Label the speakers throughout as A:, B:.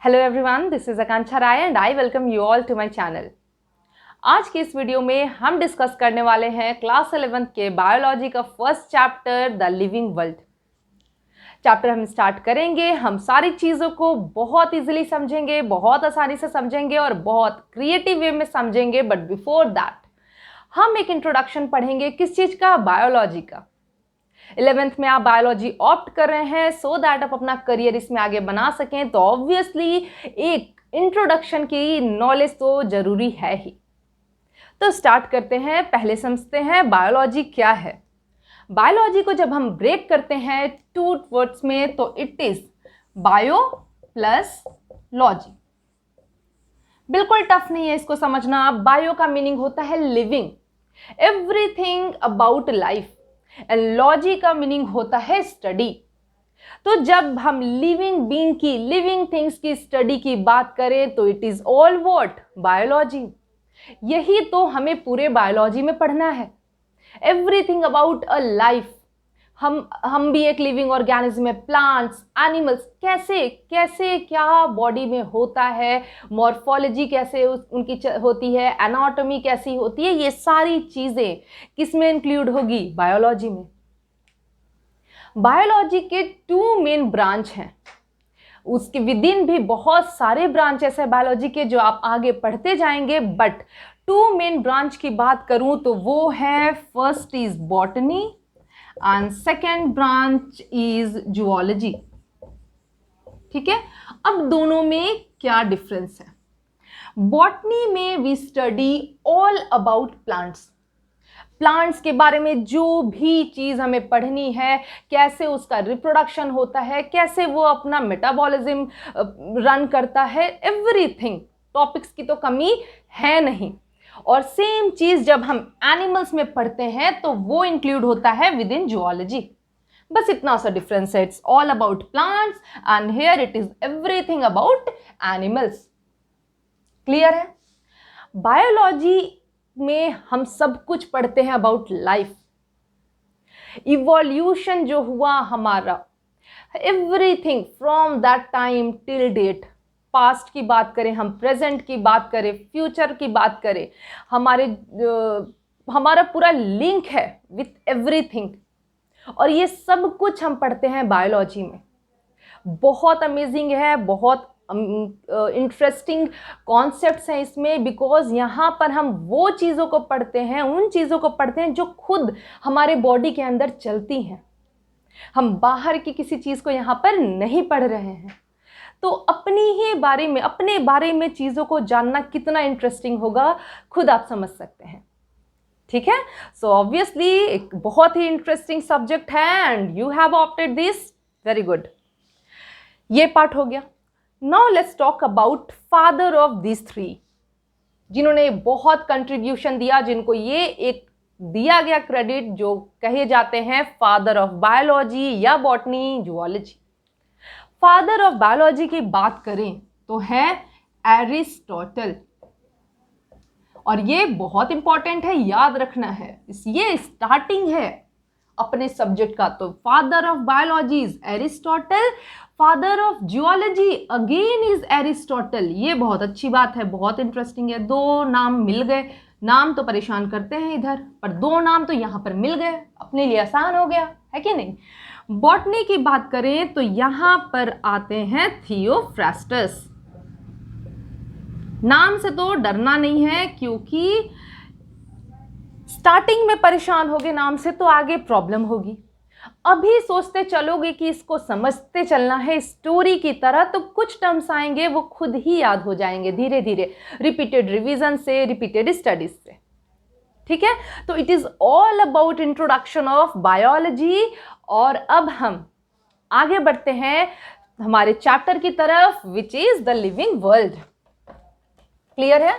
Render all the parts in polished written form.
A: Hello everyone, this is Akanksha Rai and I welcome you all to my channel. आज की इस video में हम डिस्कस करने वाले हैं क्लास 11th के बायोलॉजी का first chapter the living world. Chapter हम स्टार्ट करेंगे। हम सारी चीज़ों को बहुत इजीली समझेंगे, बहुत आसानी से समझेंगे और बहुत क्रिएटिव वे में समझेंगे। बट बिफोर दैट हम एक इंट्रोडक्शन पढ़ेंगे। किस चीज़ का? बायोलॉजी का। 11th में आप बायोलॉजी ऑप्ट कर रहे हैं सो दैट आप अपना करियर इसमें आगे बना सकें, तो ऑब्वियसली एक इंट्रोडक्शन की नॉलेज तो जरूरी है ही। तो स्टार्ट करते हैं। पहले समझते हैं बायोलॉजी क्या है। बायोलॉजी को जब हम ब्रेक करते हैं 2 वर्ड्स में, तो it is bio plus logy. बिल्कुल टफ नहीं है इसको समझना। बायो का मीनिंग होता है living, everything about life, and logy का मीनिंग होता है स्टडी। तो जब हम लिविंग बीइंग की, लिविंग थिंग्स की स्टडी की बात करें तो it is all what? Biology. यही तो हमें पूरे बायोलॉजी में पढ़ना है, एवरीथिंग अबाउट अ लाइफ। हम भी एक लिविंग ऑर्गेनिज्म है। प्लांट्स, एनिमल्स कैसे कैसे क्या बॉडी में होता है, मॉर्फोलॉजी कैसे उनकी होती है, एनाटॉमी कैसी होती है, ये सारी चीजें किसमें इंक्लूड होगी? बायोलॉजी में। बायोलॉजी के 2 मेन ब्रांच हैं। उसके विदिन भी बहुत सारे ब्रांचेस है बायोलॉजी के जो आप आगे पढ़ते जाएंगे, बट 2 मेन ब्रांच की बात करूं तो वो है, first is botany and second branch is zoology. ठीक है, अब दोनों में क्या डिफरेंस है? बॉटनी में we study all about plants. Plants के बारे में जो भी चीज हमें पढ़नी है, कैसे उसका रिप्रोडक्शन होता है, कैसे वो अपना मेटाबॉलिज्म रन करता है, एवरीथिंग। टॉपिक्स की तो कमी है नहीं। और सेम चीज जब हम एनिमल्स में पढ़ते हैं तो वो इंक्लूड होता है विद इन जूलॉजी। बस इतना सा डिफरेंस है। It's all about plants and here it is everything about animals. Clear है? बायोलॉजी में हम सब कुछ पढ़ते हैं अबाउट लाइफ, इवोल्यूशन जो हुआ हमारा, everything from that time till date. Past की बात करें, हम प्रेजेंट की बात करें, फ्यूचर की बात करें, हमारा पूरा लिंक है विथ एवरीथिंग। और ये सब कुछ हम पढ़ते हैं बायोलॉजी में। बहुत अमेजिंग है, बहुत इंटरेस्टिंग कॉन्सेप्ट्स हैं इसमें, बिकॉज यहाँ पर हम वो चीज़ों को पढ़ते हैं, उन चीज़ों को पढ़ते हैं जो खुद हमारे बॉडी के अंदर चलती हैं। हम बाहर की किसी चीज़ को यहाँ पर नहीं पढ़ रहे हैं। तो अपने बारे में चीज़ों को जानना कितना इंटरेस्टिंग होगा, खुद आप समझ सकते हैं। ठीक है, सो ऑब्वियसली एक बहुत ही इंटरेस्टिंग सब्जेक्ट है and you have opted this, very good. ये पार्ट हो गया। Now let's talk about father of this 3, जिन्होंने बहुत कंट्रीब्यूशन दिया, जिनको ये एक दिया गया क्रेडिट, जो कहे जाते हैं फादर ऑफ बायोलॉजी या botany, zoology. Father of biology की बात करें तो है एरिस्टोटल, और ये बहुत इंपॉर्टेंट है, याद रखना है। ये स्टार्टिंग है अपने सब्जेक्ट का। तो father of biology is Aristotle, father of geology again is Aristotle. ये बहुत अच्छी बात है, बहुत इंटरेस्टिंग है। 2 नाम मिल गए। नाम तो परेशान करते हैं इधर, पर 2 नाम तो यहां पर मिल गए, अपने लिए आसान हो गया है कि नहीं? बॉटनी की बात करें तो यहां पर आते हैं थियोफ्रास्टस। नाम से तो डरना नहीं है, क्योंकि स्टार्टिंग में परेशान होगे नाम से तो आगे प्रॉब्लम होगी। अभी सोचते चलोगे कि इसको समझते चलना है स्टोरी की तरह, तो कुछ टर्म्स आएंगे वो खुद ही याद हो जाएंगे धीरे धीरे, रिपीटेड रिवीजन से, रिपीटेड स्टडीज से। ठीक है, तो it is all about introduction of biology. और अब हम आगे बढ़ते हैं हमारे चैप्टर की तरफ, which is the living world. Clear है?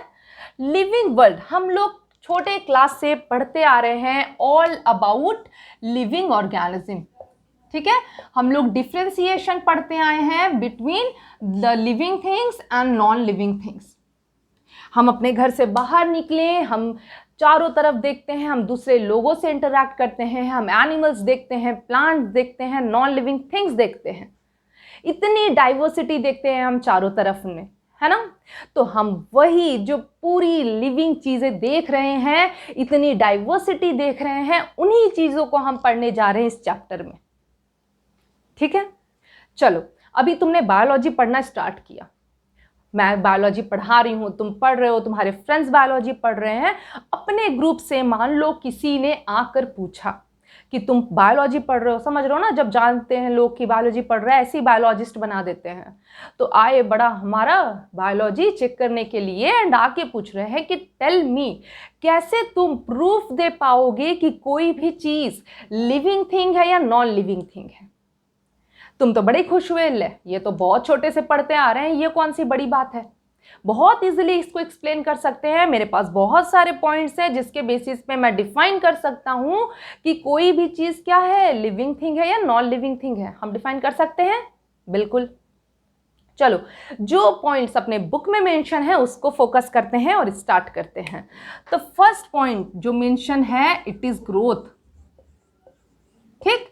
A: लिविंग वर्ल्ड हम लोग छोटे क्लास से पढ़ते आ रहे हैं, ऑल अबाउट लिविंग ऑर्गेनिज्म। ठीक है, हम लोग डिफ्रेंसिएशन पढ़ते आए हैं between the living things and non living things. हम अपने घर से बाहर निकले, हम चारों तरफ देखते हैं, हम दूसरे लोगों से इंटरैक्ट करते हैं, हम एनिमल्स देखते हैं, प्लांट्स देखते हैं, नॉन लिविंग थिंग्स देखते हैं। इतनी डाइवर्सिटी देखते हैं हम चारों तरफ में, है ना। तो हम वही जो पूरी लिविंग चीज़ें देख रहे हैं, इतनी डाइवर्सिटी देख रहे हैं, उन्हीं चीज़ों को हम पढ़ने जा रहे हैं इस चैप्टर में। ठीक है, चलो अभी तुमने बायोलॉजी पढ़ना स्टार्ट किया, मैं बायोलॉजी पढ़ा रही हूँ, तुम पढ़ रहे हो, तुम्हारे फ्रेंड्स बायोलॉजी पढ़ रहे हैं। अपने ग्रुप से मान लो किसी ने आकर पूछा कि तुम बायोलॉजी पढ़ रहे हो, समझ रहे हो ना, जब जानते हैं लोग कि बायोलॉजी पढ़ रहा है ऐसे ही बायोलॉजिस्ट बना देते हैं। तो आए बड़ा हमारा बायोलॉजी चेक करने के लिए एंड आके पूछ रहे हैं कि टेल मी, कैसे तुम प्रूफ दे पाओगे कि कोई भी चीज़ लिविंग थिंग है या नॉन लिविंग थिंग है। तुम तो बड़े खुश हुए, ले ये तो बहुत छोटे से पढ़ते आ रहे हैं, ये कौन सी बड़ी बात है, बहुत इजीली इसको एक्सप्लेन कर सकते हैं। मेरे पास बहुत सारे पॉइंट्स हैं जिसके बेसिस पे मैं डिफाइन कर सकता हूं कि कोई भी चीज़ क्या है, लिविंग थिंग है या नॉन लिविंग थिंग है, हम डिफाइन कर सकते हैं बिल्कुल। चलो जो पॉइंट्स अपने बुक में मेंशन है उसको फोकस करते हैं और स्टार्ट करते हैं। तो फर्स्ट पॉइंट जो मेंशन है इट इज ग्रोथ, ठीक।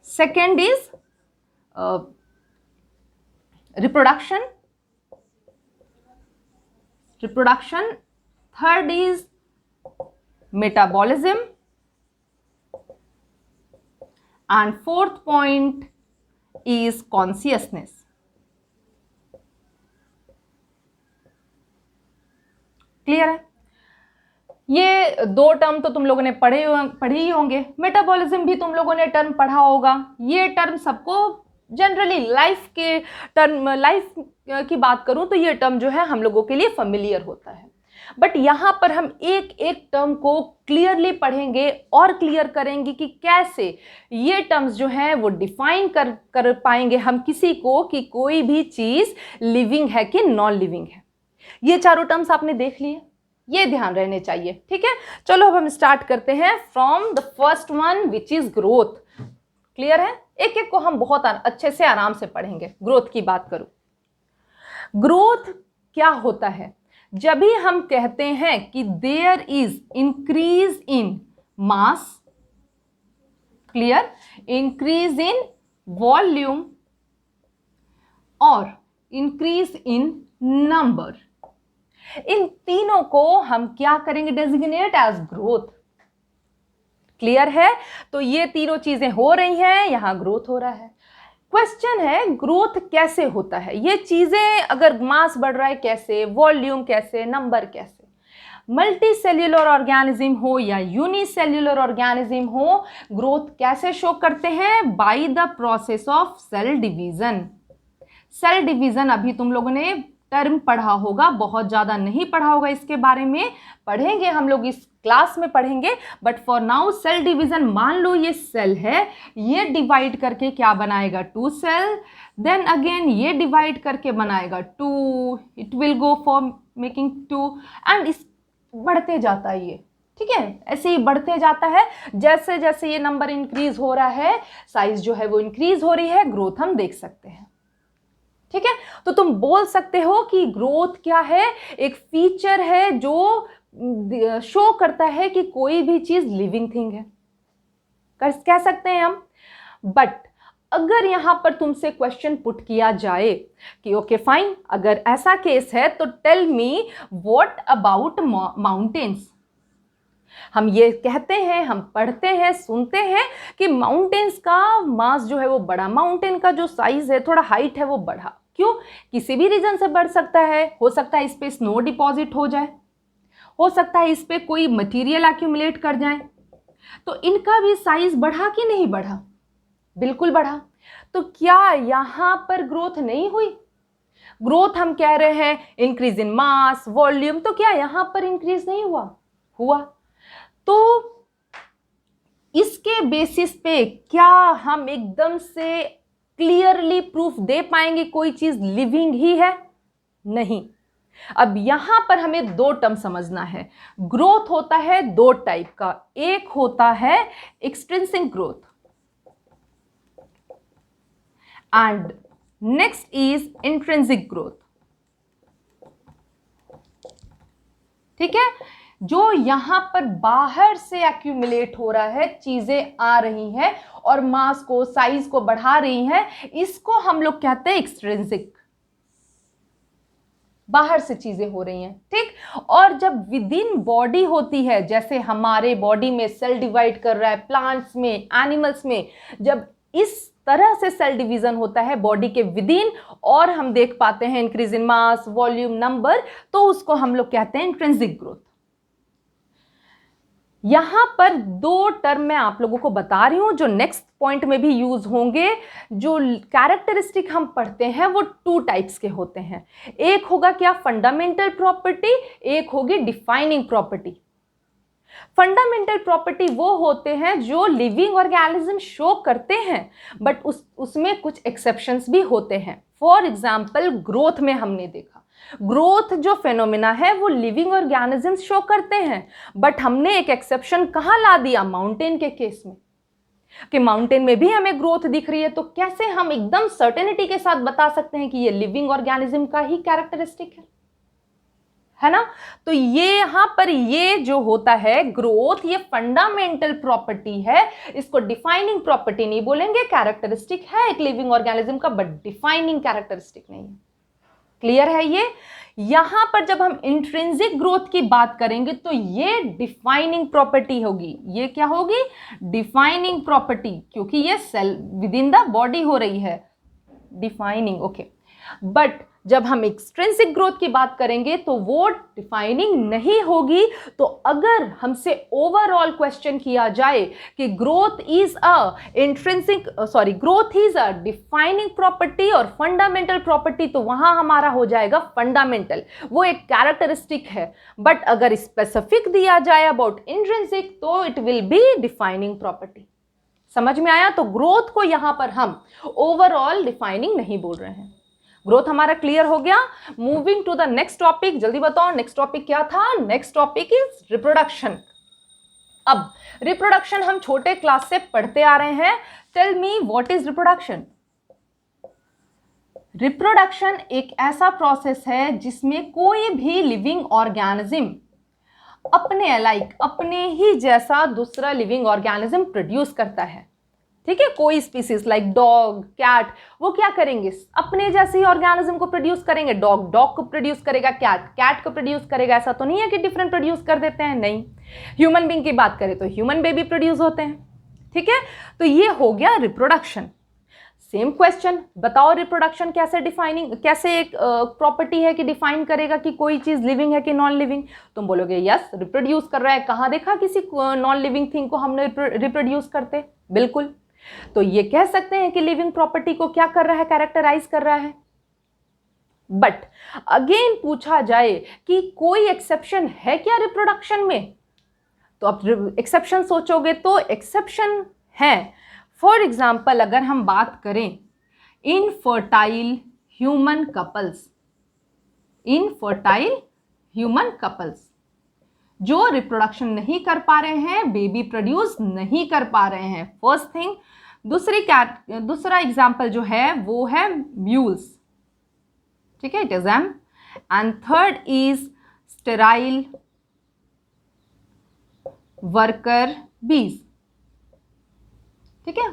A: Second is reproduction, third is metabolism, and fourth point is consciousness. Clear है, ये दो टर्म तो तुम लोगों ने पढ़े ही होंगे, मेटाबॉलिज्म भी तुम लोगों ने टर्म पढ़ा होगा। ये टर्म सबको जनरली लाइफ के टर्म, लाइफ की बात करूं तो ये टर्म जो है हम लोगों के लिए फेमिलियर होता है। बट यहाँ पर हम एक एक टर्म को क्लियरली पढ़ेंगे और क्लियर करेंगे कि कैसे ये टर्म्स जो हैं वो डिफाइन कर पाएंगे हम किसी को कि कोई भी चीज़ लिविंग है कि नॉन लिविंग है। ये चारों टर्म्स आपने देख लिए, ये ध्यान रहने चाहिए, ठीक है। चलो अब हम स्टार्ट करते हैं from the first one which is growth. Clear है, एक एक को हम बहुत अच्छे से आराम से पढ़ेंगे। ग्रोथ की बात करूं, ग्रोथ क्या होता है, जब भी हम कहते हैं कि there is increase in mass, clear, increase in volume और इंक्रीज इन नंबर, इन तीनों को हम क्या करेंगे, डेजिग्नेट एज ग्रोथ। क्लियर है, तो ये तीनों चीजें हो रही हैं, यहां ग्रोथ हो रहा है। क्वेश्चन है ग्रोथ कैसे होता है, ये चीजें अगर मास बढ़ रहा है कैसे, वॉल्यूम कैसे, नंबर कैसे। मल्टी सेल्यूलर ऑर्गेनिज्म हो या यूनिसेल्यूलर ऑर्गेनिज्म हो, ग्रोथ कैसे शो करते हैं, by the process of cell division. Cell division अभी तुम लोगों ने टर्म पढ़ा होगा, बहुत ज़्यादा नहीं पढ़ा होगा, इसके बारे में पढ़ेंगे हम लोग, इस क्लास में पढ़ेंगे। But for now cell division, मान लो ये सेल है, ये डिवाइड करके क्या बनाएगा, 2 सेल, देन अगेन ये डिवाइड करके बनाएगा 2, it will go for making 2 and इस बढ़ते जाता है ये, ठीक है, ऐसे ही बढ़ते जाता है। जैसे जैसे ये नंबर इंक्रीज हो रहा है, साइज जो है वो इंक्रीज हो रही है, ग्रोथ हम देख सकते हैं, ठीक है। तो तुम बोल सकते हो कि ग्रोथ क्या है, एक फीचर है जो शो करता है कि कोई भी चीज लिविंग थिंग है, कह सकते हैं हम। बट अगर यहां पर तुमसे क्वेश्चन पुट किया जाए कि ओके फाइन, अगर ऐसा केस है तो tell me what about mountains. हम ये कहते हैं, हम पढ़ते हैं, सुनते हैं कि माउंटेन्स का मास जो है वो बढ़ा, माउंटेन का जो साइज है, थोड़ा हाइट है वो बढ़ा। क्यों, किसी भी रीजन से बढ़ सकता है, हो सकता है इस पे स्नो डिपॉजिट हो जाए, हो सकता है इस पे कोई मटेरियल एक्यूमुलेट कर जाए, तो इनका भी साइज बढ़ा कि नहीं बढ़ा, बिल्कुल बढ़ा। तो क्या यहां पर ग्रोथ नहीं हुई, ग्रोथ हम कह रहे हैं इंक्रीज इन मास, वॉल्यूम, तो क्या यहां पर इंक्रीज नहीं हुआ, हुआ। तो इसके बेसिस पे क्या हम एकदम से क्लियरली प्रूफ दे पाएंगे कोई चीज लिविंग ही है, नहीं। अब यहां पर हमें दो टर्म समझना है। ग्रोथ होता है दो टाइप का, एक होता है extrinsic growth and next is intrinsic growth, ठीक है। जो यहाँ पर बाहर से एक्यूमुलेट हो रहा है, चीजें आ रही हैं और मास को, साइज को बढ़ा रही हैं, इसको हम लोग कहते हैं एक्सट्रिंसिक। बाहर से चीजें हो रही हैं, ठीक। और जब विद इन बॉडी होती है, जैसे हमारे बॉडी में सेल डिवाइड कर रहा है, प्लांट्स में, एनिमल्स में, जब इस तरह से सेल डिवीजन होता है बॉडी के विद इन, और हम देख पाते हैं increase in mass, volume, number, तो उसको हम लोग कहते हैं इंट्रिंसिक ग्रोथ। यहां पर दो टर्म मैं आप लोगों को बता रही हूं जो नेक्स्ट पॉइंट में भी यूज होंगे। जो कैरेक्टरिस्टिक हम पढ़ते हैं वो टू टाइप्स के होते हैं। एक होगा क्या, फंडामेंटल प्रॉपर्टी, एक होगी डिफाइनिंग प्रॉपर्टी। फंडामेंटल प्रॉपर्टी वो होते हैं जो लिविंग ऑर्गेनिज्म शो करते हैं, बट उसमें कुछ एक्सेप्शंस भी होते हैं। फॉर एग्जाम्पल ग्रोथ में हमने देखा, ग्रोथ जो फेनोमेना है वो लिविंग ऑर्गेनिज्म शो करते हैं, बट हमने एक एक्सेप्शन कहाँ ला दिया, माउंटेन के केस में, कि माउंटेन में भी हमें ग्रोथ दिख रही है। तो कैसे हम एकदम सर्टेनिटी के साथ बता सकते हैं कि ये लिविंग ऑर्गेनिज्म का ही कैरेक्टरिस्टिक है ना। तो ये यहां पर ये जो होता है ग्रोथ, ये फंडामेंटल प्रॉपर्टी है, इसको डिफाइनिंग प्रॉपर्टी नहीं बोलेंगे, कैरेक्टरिस्टिक है एक लिविंग ऑर्गेनिज्म का, बट डिफाइनिंग कैरेक्टरिस्टिक नहीं है। क्लियर है ये। यहां पर जब हम इंट्रिंसिक ग्रोथ की बात करेंगे तो ये डिफाइनिंग प्रॉपर्टी होगी। ये क्या होगी, डिफाइनिंग प्रॉपर्टी, क्योंकि ये cell within the body हो रही है, डिफाइनिंग, ओके। बट जब हम एक्सट्रिंसिक ग्रोथ की बात करेंगे तो वो डिफाइनिंग नहीं होगी। तो अगर हमसे ओवरऑल क्वेश्चन किया जाए कि growth is a defining property और फंडामेंटल प्रॉपर्टी, तो वहां हमारा हो जाएगा फंडामेंटल, वो एक कैरेक्टरिस्टिक है। बट अगर स्पेसिफिक दिया जाए अबाउट इंट्रिंसिक तो it will be defining property. समझ में आया। तो ग्रोथ को यहां पर हम ओवरऑल डिफाइनिंग नहीं बोल रहे हैं। ग्रोथ हमारा क्लियर हो गया। Moving to the next topic, जल्दी बताओ नेक्स्ट टॉपिक क्या था। Next topic is reproduction. अब रिप्रोडक्शन हम छोटे क्लास से पढ़ते आ रहे हैं। Tell me what is reproduction. Reproduction एक ऐसा प्रोसेस है जिसमें कोई भी लिविंग ऑर्गेनिज्म अपने अलाइक, अपने ही जैसा दूसरा लिविंग ऑर्गेनिज्म प्रोड्यूस करता है। ठीक है, कोई स्पीसीज लाइक डॉग, कैट, वो क्या करेंगे, अपने जैसे ही ऑर्गेनिज्म को प्रोड्यूस करेंगे। डॉग डॉग को प्रोड्यूस करेगा, कैट कैट को प्रोड्यूस करेगा। ऐसा तो नहीं है कि डिफरेंट प्रोड्यूस कर देते हैं, नहीं। ह्यूमन बीइंग की बात करें तो ह्यूमन बेबी प्रोड्यूस होते हैं। ठीक है, तो ये हो गया रिप्रोडक्शन। सेम क्वेश्चन, बताओ रिप्रोडक्शन कैसे एक प्रॉपर्टी है कि डिफाइन करेगा कि कोई चीज लिविंग है कि नॉन लिविंग। तुम बोलोगे यस, रिप्रोड्यूस कर रहा है। कहाँ देखा किसी नॉन लिविंग थिंग को हमने रिप्रोड्यूस करते, बिल्कुल। तो ये कह सकते हैं कि लिविंग प्रॉपर्टी को क्या कर रहा है, कैरेक्टराइज कर रहा है। बट अगेन पूछा जाए कि कोई एक्सेप्शन है क्या रिप्रोडक्शन में, तो अब एक्सेप्शन सोचोगे तो एक्सेप्शन है। फॉर एग्जाम्पल अगर हम बात करें infertile human couples, infertile human couples जो रिप्रोडक्शन नहीं कर पा रहे हैं, बेबी प्रोड्यूस नहीं कर पा रहे हैं, फर्स्ट थिंग। दूसरा एग्जाम्पल जो है वो है म्यूल्स, ठीक है, it is M. And third is sterile worker bees, ठीक है।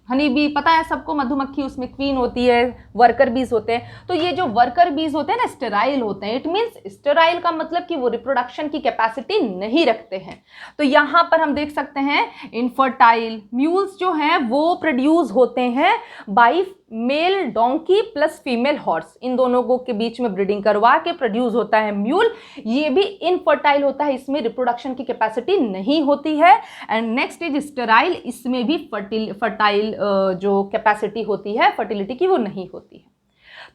A: हनी बी पता है सबको, मधुमक्खी उसमें क्वीन होती है, वर्कर बीज होते हैं। तो ये जो वर्कर बीज होते हैं ना, स्टेराइल होते हैं। इट मीन्स स्टेराइल का मतलब कि वो रिप्रोडक्शन की कैपेसिटी नहीं रखते हैं। तो यहाँ पर हम देख सकते हैं इनफर्टाइल म्यूल्स जो हैं वो प्रोड्यूस होते हैं by male donkey plus female horse. इन दोनों को के बीच में ब्रीडिंग करवा के प्रोड्यूस होता है म्यूल। ये भी इनफर्टाइल होता है, इसमें रिप्रोडक्शन की कैपेसिटी नहीं होती है। एंड नेक्स्ट इज स्टेराइल, इसमें भी फर्टाइल जो कैपेसिटी होती है फर्टिलिटी की वो नहीं होती है।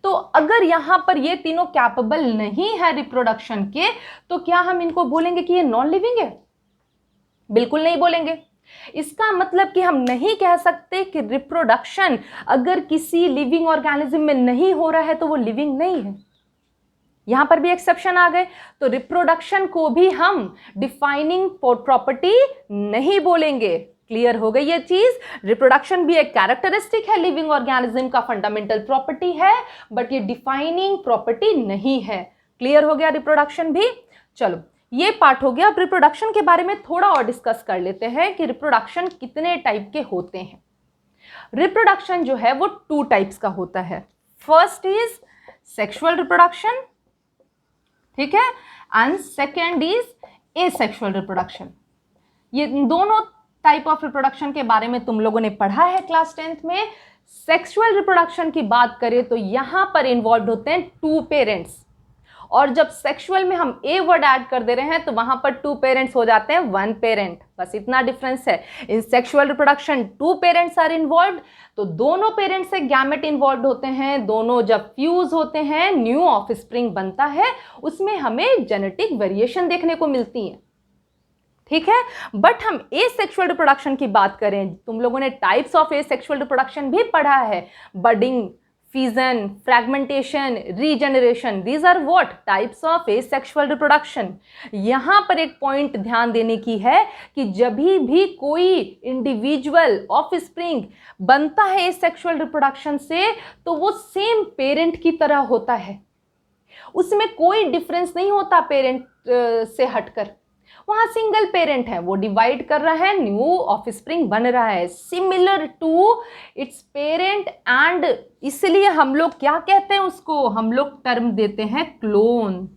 A: तो अगर यहां पर ये तीनों कैपेबल नहीं है रिप्रोडक्शन के, तो क्या हम इनको बोलेंगे कि ये नॉन लिविंग है? बिल्कुल नहीं बोलेंगे। इसका मतलब कि हम नहीं कह सकते कि रिप्रोडक्शन अगर किसी लिविंग ऑर्गेनिज्म में नहीं हो रहा है तो वो लिविंग नहीं है। यहां पर भी एक्सेप्शन आ गए। तो रिप्रोडक्शन को भी हम डिफाइनिंग प्रॉपर्टी नहीं बोलेंगे। क्लियर हो गई ये चीज। रिप्रोडक्शन भी एक कैरेक्टरिस्टिक है लिविंग ऑर्गेनिज्म का, फंडामेंटल प्रॉपर्टी है, बट ये डिफाइनिंग प्रॉपर्टी नहीं है। क्लियर हो गया रिप्रोडक्शन भी। चलो ये पार्ट हो गया। अब रिप्रोडक्शन के बारे में थोड़ा और डिस्कस कर लेते हैं कि रिप्रोडक्शन कितने टाइप के होते हैं। रिप्रोडक्शन जो है वो 2 टाइप्स का होता है। फर्स्ट इज सेक्सुअल रिप्रोडक्शन, ठीक है, and second is asexual reproduction. ये दोनों टाइप ऑफ रिप्रोडक्शन के बारे में तुम लोगों ने पढ़ा है क्लास 10th में। सेक्सुअल रिप्रोडक्शन की बात करें तो यहां पर इन्वॉल्व होते हैं 2 पेरेंट्स, और जब सेक्सुअल में हम ए वर्ड ऐड कर दे रहे हैं तो वहां पर 2 पेरेंट्स हो जाते हैं 1 पेरेंट, बस इतना डिफरेंस है। In sexual reproduction 2 parents are involve, तो दोनों पेरेंट्स से गैमेट इन्वॉल्व होते हैं, दोनों जब फ्यूज होते हैं न्यू ऑफस्प्रिंग बनता है, उसमें हमें जेनेटिक वेरिएशन देखने को मिलती है, ठीक है। बट हम एसेक्सुअल रिप्रोडक्शन की बात करें, तुम लोगों ने टाइप्स ऑफ एसेक्सुअल रिप्रोडक्शन भी पढ़ा है, budding, fission, fragmentation, regeneration, these are what types of asexual reproduction। यहाँ पर एक पॉइंट ध्यान देने की है कि जब भी कोई इंडिविजुअल ऑफस्प्रिंग बनता है एसेक्सुअल रिप्रोडक्शन से तो वो सेम पेरेंट की तरह होता है, उसमें कोई डिफरेंस नहीं होता पेरेंट से हटकर। वहाँ सिंगल पेरेंट है, वो डिवाइड कर रहा है, न्यू ऑफस्प्रिंग बन रहा है similar to its parent, and इसलिए हम लोग क्या कहते हैं उसको, हम लोग टर्म देते हैं क्लोन।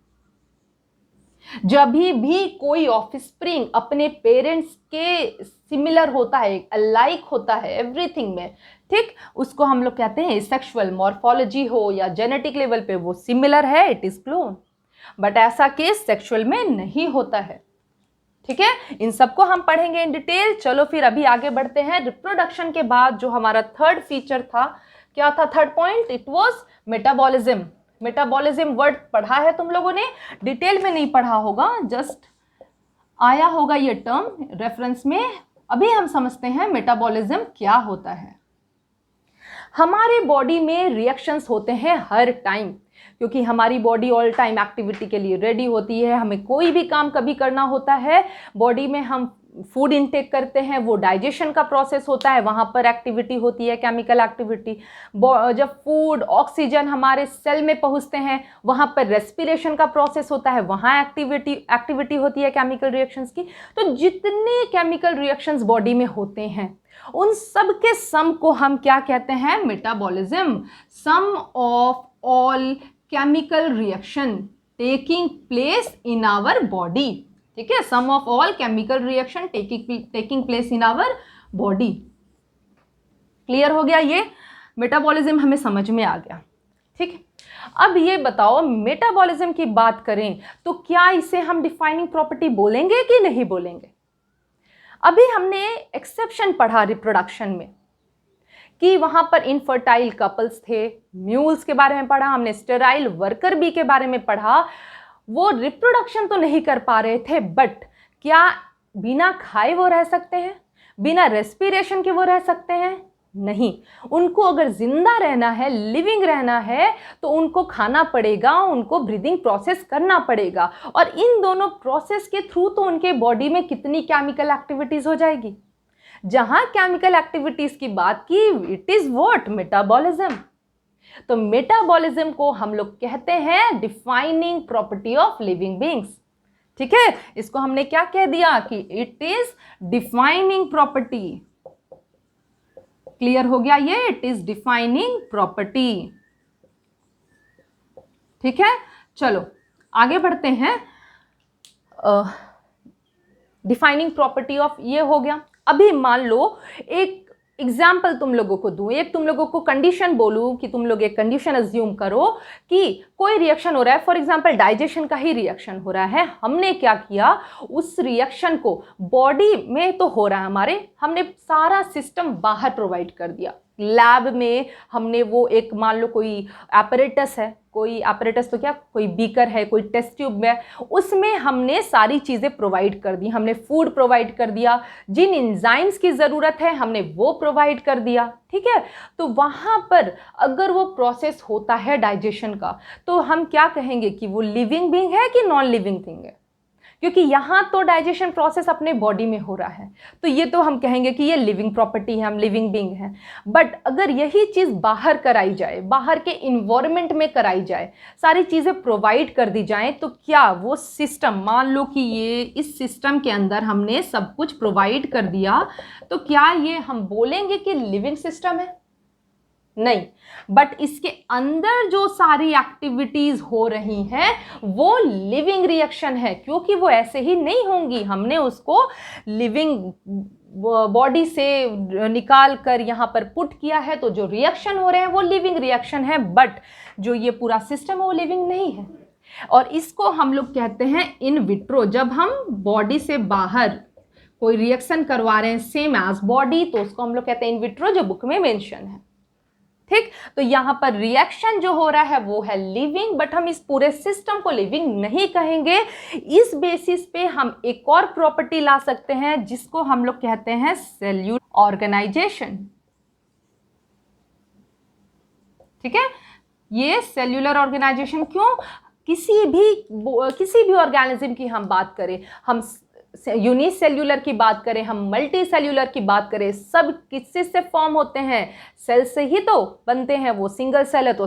A: जब भी कोई ऑफस्प्रिंग अपने पेरेंट्स के सिमिलर होता है, अलाइक होता है एवरीथिंग में, ठीक, उसको हम लोग कहते हैं एसेक्सुअल। मॉर्फोलॉजी हो या जेनेटिक लेवल पे वो सिमिलर है, इट इज क्लोन। बट ऐसा केस सेक्सुअल में नहीं होता है, ठीक है। इन सबको हम पढ़ेंगे इन डिटेल। चलो फिर अभी आगे बढ़ते हैं। रिप्रोडक्शन के बाद जो हमारा थर्ड फीचर था, क्या था third point, it was metabolism. Metabolism word पढ़ा है तुम लोगों ने, डिटेल में नहीं पढ़ा होगा, जस्ट आया होगा ये टर्म रेफरेंस में। अभी हम समझते हैं मेटाबॉलिज्म क्या होता है। हमारे बॉडी में रिएक्शंस होते हैं हर टाइम, क्योंकि हमारी बॉडी ऑल टाइम एक्टिविटी के लिए रेडी होती है। हमें कोई भी काम कभी करना होता है, बॉडी में हम फूड इनटेक करते हैं, वो डाइजेशन का प्रोसेस होता है, वहाँ पर एक्टिविटी होती है, केमिकल एक्टिविटी। जब फूड ऑक्सीजन हमारे सेल में पहुँचते हैं, वहाँ पर रेस्पिरेशन का प्रोसेस होता है, वहाँ एक्टिविटी होती है केमिकल रिएक्शंस की। तो जितने केमिकल रिएक्शंस बॉडी में होते हैं उन सब के सम को हम क्या कहते हैं, metabolism. Sum of all chemical reaction taking place in our body, ठीक है, sum of all chemical reaction taking place in our body. Clear हो गया, ये मेटाबॉलिज्म हमें समझ में आ गया, ठीक है। अब ये बताओ, मेटाबॉलिज्म की बात करें तो क्या इसे हम डिफाइनिंग प्रॉपर्टी बोलेंगे कि नहीं बोलेंगे। अभी हमने एक्सेप्शन पढ़ा रिप्रोडक्शन में कि वहां पर इनफर्टाइल कपल्स थे, म्यूल्स के बारे में पढ़ा हमने, स्टेराइल वर्कर बी के बारे में पढ़ा। वो रिप्रोडक्शन तो नहीं कर पा रहे थे, बट क्या बिना खाए वो रह सकते हैं, बिना रेस्पिरेशन के वो रह सकते हैं? नहीं। उनको अगर जिंदा रहना है, लिविंग रहना है, तो उनको खाना पड़ेगा, उनको ब्रीदिंग प्रोसेस करना पड़ेगा, और इन दोनों प्रोसेस के थ्रू तो उनके बॉडी में कितनी केमिकल एक्टिविटीज हो जाएगी। जहां केमिकल एक्टिविटीज की बात की, इट इज व्हाट, मेटाबॉलिज्म। तो मेटाबॉलिज्म को हम लोग कहते हैं defining property of living beings, ठीक है। इसको हमने क्या कह दिया कि it is defining property. Clear हो गया ये, इट इज डिफाइनिंग प्रॉपर्टी, ठीक है। चलो आगे बढ़ते हैं। डिफाइनिंग प्रॉपर्टी ऑफ ये हो गया। अभी मान लो एक एग्जाम्पल तुम लोगों को दूं, एक तुम लोगों को कंडीशन बोलूं कि तुम लोग एक कंडीशन अज्यूम करो कि कोई रिएक्शन हो रहा है, फॉर एग्जांपल डाइजेशन का ही रिएक्शन हो रहा है। हमने क्या किया, उस रिएक्शन को बॉडी में तो हो रहा है हमारे, हमने सारा सिस्टम बाहर प्रोवाइड कर दिया। लैब में हमने वो एक, मान लो कोई एपरेटस है, कोई एपरेटस तो क्या, कोई बीकर है, कोई टेस्ट ट्यूब में, उसमें हमने सारी चीज़ें प्रोवाइड कर दी। हमने फूड प्रोवाइड कर दिया, जिन एंजाइम्स की ज़रूरत है हमने वो प्रोवाइड कर दिया, ठीक है। तो वहाँ पर अगर वो प्रोसेस होता है डाइजेशन का, तो हम क्या कहेंगे कि वो लिविंग बीइंग है कि नॉन लिविंग थिंग है। क्योंकि यहाँ तो डाइजेशन प्रोसेस अपने बॉडी में हो रहा है, तो ये तो हम कहेंगे कि ये लिविंग प्रॉपर्टी है, हम लिविंग बीइंग हैं। बट अगर यही चीज़ बाहर कराई जाए, बाहर के इन्वायरमेंट में कराई जाए, सारी चीज़ें प्रोवाइड कर दी जाएं, तो क्या वो सिस्टम, मान लो कि ये इस सिस्टम के अंदर हमने सब कुछ प्रोवाइड कर दिया, तो क्या ये हम बोलेंगे कि लिविंग सिस्टम है? नहीं। बट इसके अंदर जो सारी एक्टिविटीज हो रही हैं वो लिविंग रिएक्शन है, क्योंकि वो ऐसे ही नहीं होंगी, हमने उसको लिविंग बॉडी से निकाल कर यहाँ पर पुट किया है, तो जो रिएक्शन हो रहे हैं वो लिविंग रिएक्शन है। बट जो ये पूरा सिस्टम है वो लिविंग नहीं है, और इसको हम लोग कहते हैं इन विट्रो। जब हम बॉडी से बाहर कोई रिएक्शन करवा रहे हैं सेम एज बॉडी, तो उसको हम लोग कहते हैं इन विट्रो, जो बुक में मेंशन है। ठीक, तो यहां पर रिएक्शन जो हो रहा है वो है लिविंग, बट हम इस पूरे सिस्टम को लिविंग नहीं कहेंगे। इस बेसिस पे हम एक और प्रॉपर्टी ला सकते हैं जिसको हम लोग कहते हैं सेल्यूलर ऑर्गेनाइजेशन। ठीक है, ये सेल्यूलर ऑर्गेनाइजेशन क्यों? किसी भी ऑर्गेनिज्म की हम बात करें, हम यूनिसेल्यूलर की बात करें, हम मल्टी सेल्यूलर की बात करें, सब किससे से फॉर्म होते हैं? सेल से ही तो बनते हैं। वो सिंगल सेल है तो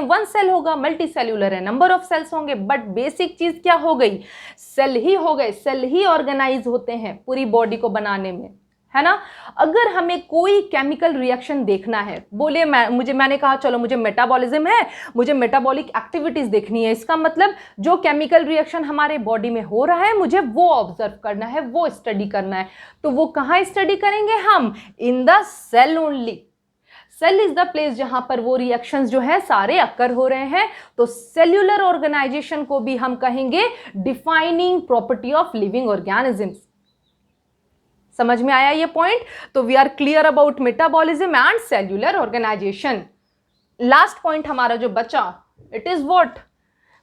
A: वन सेल होगा, मल्टी सेल्यूलर है नंबर ऑफ सेल्स होंगे। बट बेसिक चीज क्या हो गई? सेल ही हो गए, सेल ही ऑर्गेनाइज होते हैं पूरी बॉडी को बनाने में, है ना। अगर हमें कोई केमिकल रिएक्शन देखना है, बोले मैंने कहा चलो मुझे मेटाबॉलिज्म है, मुझे मेटाबॉलिक एक्टिविटीज देखनी है, इसका मतलब जो केमिकल रिएक्शन हमारे बॉडी में हो रहा है मुझे वो ऑब्जर्व करना है, वो स्टडी करना है। तो वो कहाँ स्टडी करेंगे हम? In the cell only. Cell is the place जहां पर वो रिएक्शंस जो है सारे अकर हो रहे हैं। तो सेल्यूलर ऑर्गेनाइजेशन को भी हम कहेंगे defining property of living organisms. समझ में आया ये पॉइंट? तो we are clear about metabolism and cellular organisation. Last point हमारा जो बचा, इट इज व्हाट?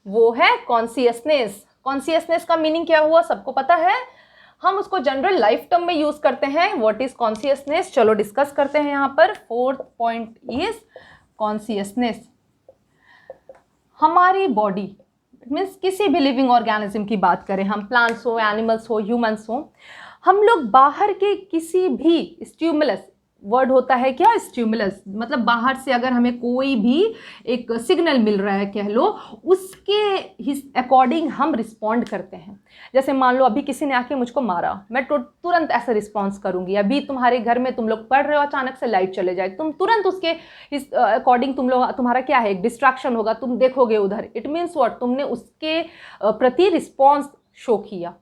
A: वो है कॉन्सियसनेस। कॉन्सियसनेस का मीनिंग क्या हुआ सबको पता है? हम उसको जनरल लाइफ टर्म में यूज करते हैं। What is consciousness? चलो डिस्कस करते हैं। यहां पर फोर्थ पॉइंट इज कॉन्सियसनेस। हमारी बॉडी मीन्स किसी भी लिविंग ऑर्गेनिज्म की बात करें, हम प्लांट्स हो, एनिमल्स हो, ह्यूमंस हो, हम लोग बाहर के किसी भी स्टिमुलस, वर्ड होता है क्या स्टिमुलस, मतलब बाहर से अगर हमें कोई भी एक सिग्नल मिल रहा है कह लो, उसके अकॉर्डिंग हम रिस्पॉन्ड करते हैं। जैसे मान लो अभी किसी ने आके मुझको मारा, मैं तो तुरंत ऐसे रिस्पॉन्स करूंगी। अभी तुम्हारे घर में तुम लोग पढ़ रहे हो, अचानक से लाइट चले जाए, तुम तुरंत उसके अकॉर्डिंग तुम्हारा क्या है, एक डिस्ट्रैक्शन होगा, तुम देखोगे उधर। It means what? तुमने उसके प्रति रिस्पॉन्स शो किया।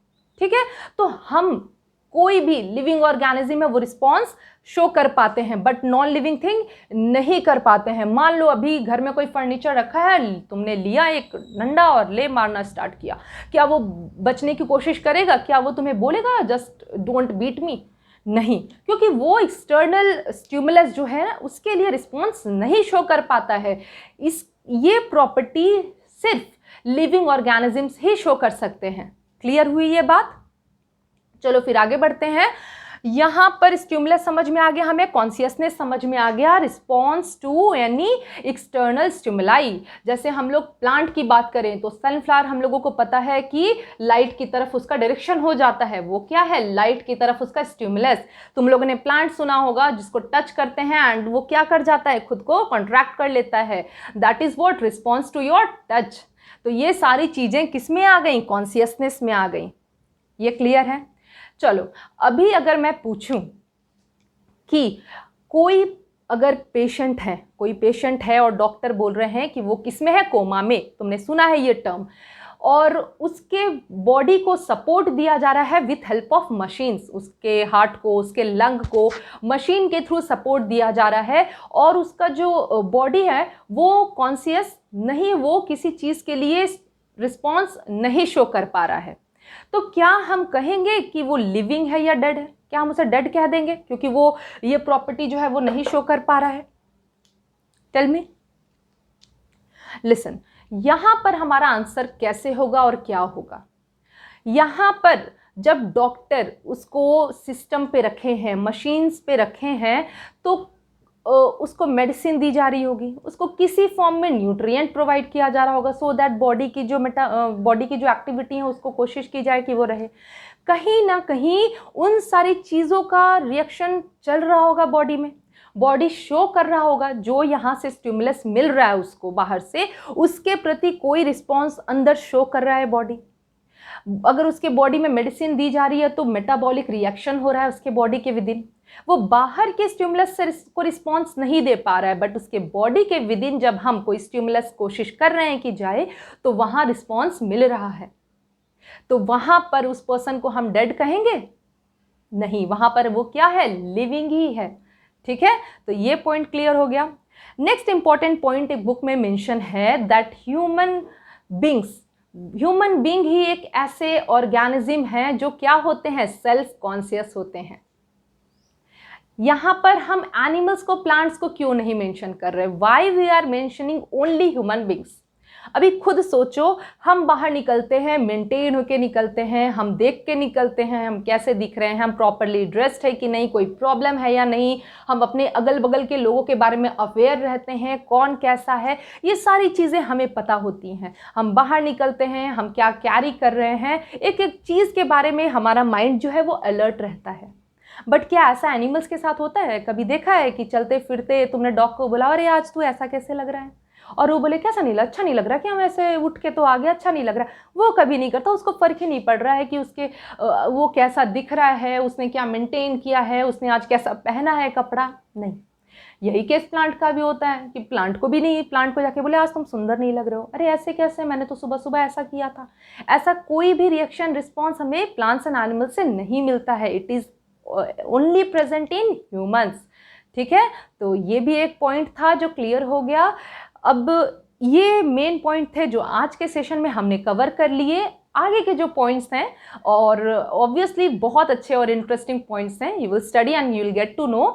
A: ठीक है, तो हम कोई भी लिविंग ऑर्गेनिज्म है वो रिस्पॉन्स शो कर पाते हैं, बट नॉन लिविंग थिंग नहीं कर पाते हैं। मान लो अभी घर में कोई फर्नीचर रखा है, तुमने लिया एक डंडा और ले मारना स्टार्ट किया, क्या वो बचने की कोशिश करेगा? क्या वो तुम्हें बोलेगा जस्ट डोंट बीट मी? नहीं, क्योंकि वो एक्सटर्नल स्टिमुलस जो है उसके लिए रिस्पॉन्स नहीं शो कर पाता है। ये प्रॉपर्टी सिर्फ लिविंग ऑर्गेनिजम्स ही शो कर सकते हैं। क्लियर हुई ये बात? चलो फिर आगे बढ़ते हैं। यहां पर स्टिमुलस समझ में आ गया हमें, कॉन्सियसनेस समझ में आ गया, रिस्पॉन्स टू यानी एक्सटर्नल स्टिमुलाई। जैसे हम लोग प्लांट की बात करें तो सनफ्लावर हम लोगों को पता है कि लाइट की तरफ उसका डायरेक्शन हो जाता है, वो क्या है? लाइट की तरफ उसका स्टिमुलस। तुम लोगों ने प्लांट सुना होगा जिसको टच करते हैं एंड वो क्या कर जाता है? खुद को कॉन्ट्रैक्ट कर लेता है। That is what? Response to your touch. तो ये सारी चीजें किस में आ गई? कॉन्सियसनेस में आ गई। ये क्लियर है? चलो अभी अगर मैं पूछूं कि कोई अगर कोई पेशेंट है और डॉक्टर बोल रहे हैं कि वो किस में है? कोमा में। तुमने सुना है ये टर्म। और उसके बॉडी को सपोर्ट दिया जा रहा है विथ हेल्प ऑफ मशीन्स। उसके हार्ट को, उसके लंग को मशीन के थ्रू सपोर्ट दिया जा रहा है, और उसका जो बॉडी है वो कॉन्शियस नहीं, वो किसी चीज़ के लिए रिस्पॉन्स नहीं शो कर पा रहा है। तो क्या हम कहेंगे कि वो लिविंग है या डेड है? क्या हम उसे डेड कह देंगे क्योंकि वो ये प्रॉपर्टी जो है वो नहीं शो कर पा रहा है? Tell me. लिसन, यहां पर हमारा आंसर कैसे होगा और क्या होगा? यहां पर जब डॉक्टर उसको सिस्टम पे रखे हैं, मशीन्स पे रखे हैं, तो उसको मेडिसिन दी जा रही होगी, उसको किसी फॉर्म में न्यूट्रिएंट प्रोवाइड किया जा रहा होगा सो दैट बॉडी की जो एक्टिविटी है उसको कोशिश की जाए कि वो रहे। कहीं ना कहीं उन सारी चीज़ों का रिएक्शन चल रहा होगा बॉडी में, बॉडी शो कर रहा होगा जो यहाँ से स्टिमुलस मिल रहा है उसको बाहर से, उसके प्रति कोई रिस्पॉन्स अंदर शो कर रहा है बॉडी। अगर उसके बॉडी में मेडिसिन दी जा रही है तो मेटाबॉलिक रिएक्शन हो रहा है उसके बॉडी के विदिन, वो बाहर के स्टिमुलस से को रिस्पॉन्स नहीं दे पा रहा है, बट उसके बॉडी के विदिन जब हम कोई स्टिमुलस कोशिश कर रहे हैं कि जाए तो वहाँ रिस्पॉन्स मिल रहा है। तो वहाँ पर उस पर्सन को हम डेड कहेंगे? नहीं, वहाँ पर वो क्या है? लिविंग ही है। ठीक है, तो ये पॉइंट क्लियर हो गया। नेक्स्ट इंपॉर्टेंट पॉइंट एक बुक में मेंशन है दैट ह्यूमन बीइंग ही एक ऐसे ऑर्गेनिज्म हैं जो क्या होते हैं? सेल्फ कॉन्शियस होते हैं। यहां पर हम एनिमल्स को, प्लांट्स को क्यों नहीं मेंशन कर रहे? Why we are mentioning only human beings? अभी खुद सोचो, हम बाहर निकलते हैं, मेंटेन होके निकलते हैं, हम देख के निकलते हैं हम कैसे दिख रहे हैं, हम प्रॉपरली ड्रेस्ड है कि नहीं, कोई प्रॉब्लम है या नहीं, हम अपने अगल बगल के लोगों के बारे में अवेयर रहते हैं, कौन कैसा है, ये सारी चीज़ें हमें पता होती हैं। हम बाहर निकलते हैं, हम क्या कैरी कर रहे हैं, एक एक चीज़ के बारे में हमारा माइंड जो है वो अलर्ट रहता है। बट क्या ऐसा एनिमल्स के साथ होता है? कभी देखा है कि चलते फिरते तुमने डॉग को बोला अरे आज तू ऐसा कैसे लग रहा है, और वो बोले कैसा नहीं लग, अच्छा नहीं लग रहा कि हम ऐसे उठ के तो आ गए, अच्छा नहीं लग रहा? वो कभी नहीं करता, उसको फर्क ही नहीं पड़ रहा है कि उसके वो कैसा दिख रहा है, उसने क्या मेंटेन किया है, उसने आज कैसा पहना है कपड़ा, नहीं। यही केस प्लांट का भी होता है कि प्लांट को भी नहीं, प्लांट को जाके बोले आज तुम सुंदर नहीं लग रहे हो, अरे ऐसे कैसे, मैंने तो सुबह सुबह ऐसा किया था। ऐसा कोई भी रिएक्शन रिस्पॉन्स हमें प्लांट्स एंड एनिमल्स से नहीं मिलता है, it is only present in humans. ठीक है, तो ये भी एक पॉइंट था जो क्लियर हो गया। अब ये मेन पॉइंट थे जो आज के सेशन में हमने कवर कर लिए। आगे के जो पॉइंट्स हैं, और ऑब्वियसली बहुत अच्छे और इंटरेस्टिंग पॉइंट्स हैं, you will study and you will get to know,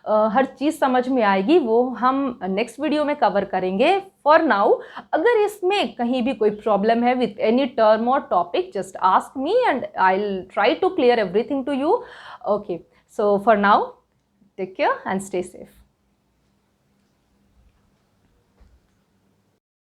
A: हर चीज़ समझ में आएगी, वो हम नेक्स्ट वीडियो में कवर करेंगे। फॉर नाउ अगर इसमें कहीं भी कोई प्रॉब्लम है विथ एनी टर्म और topic, just ask me and I will try to clear everything to you. Okay, so for now take care and stay safe.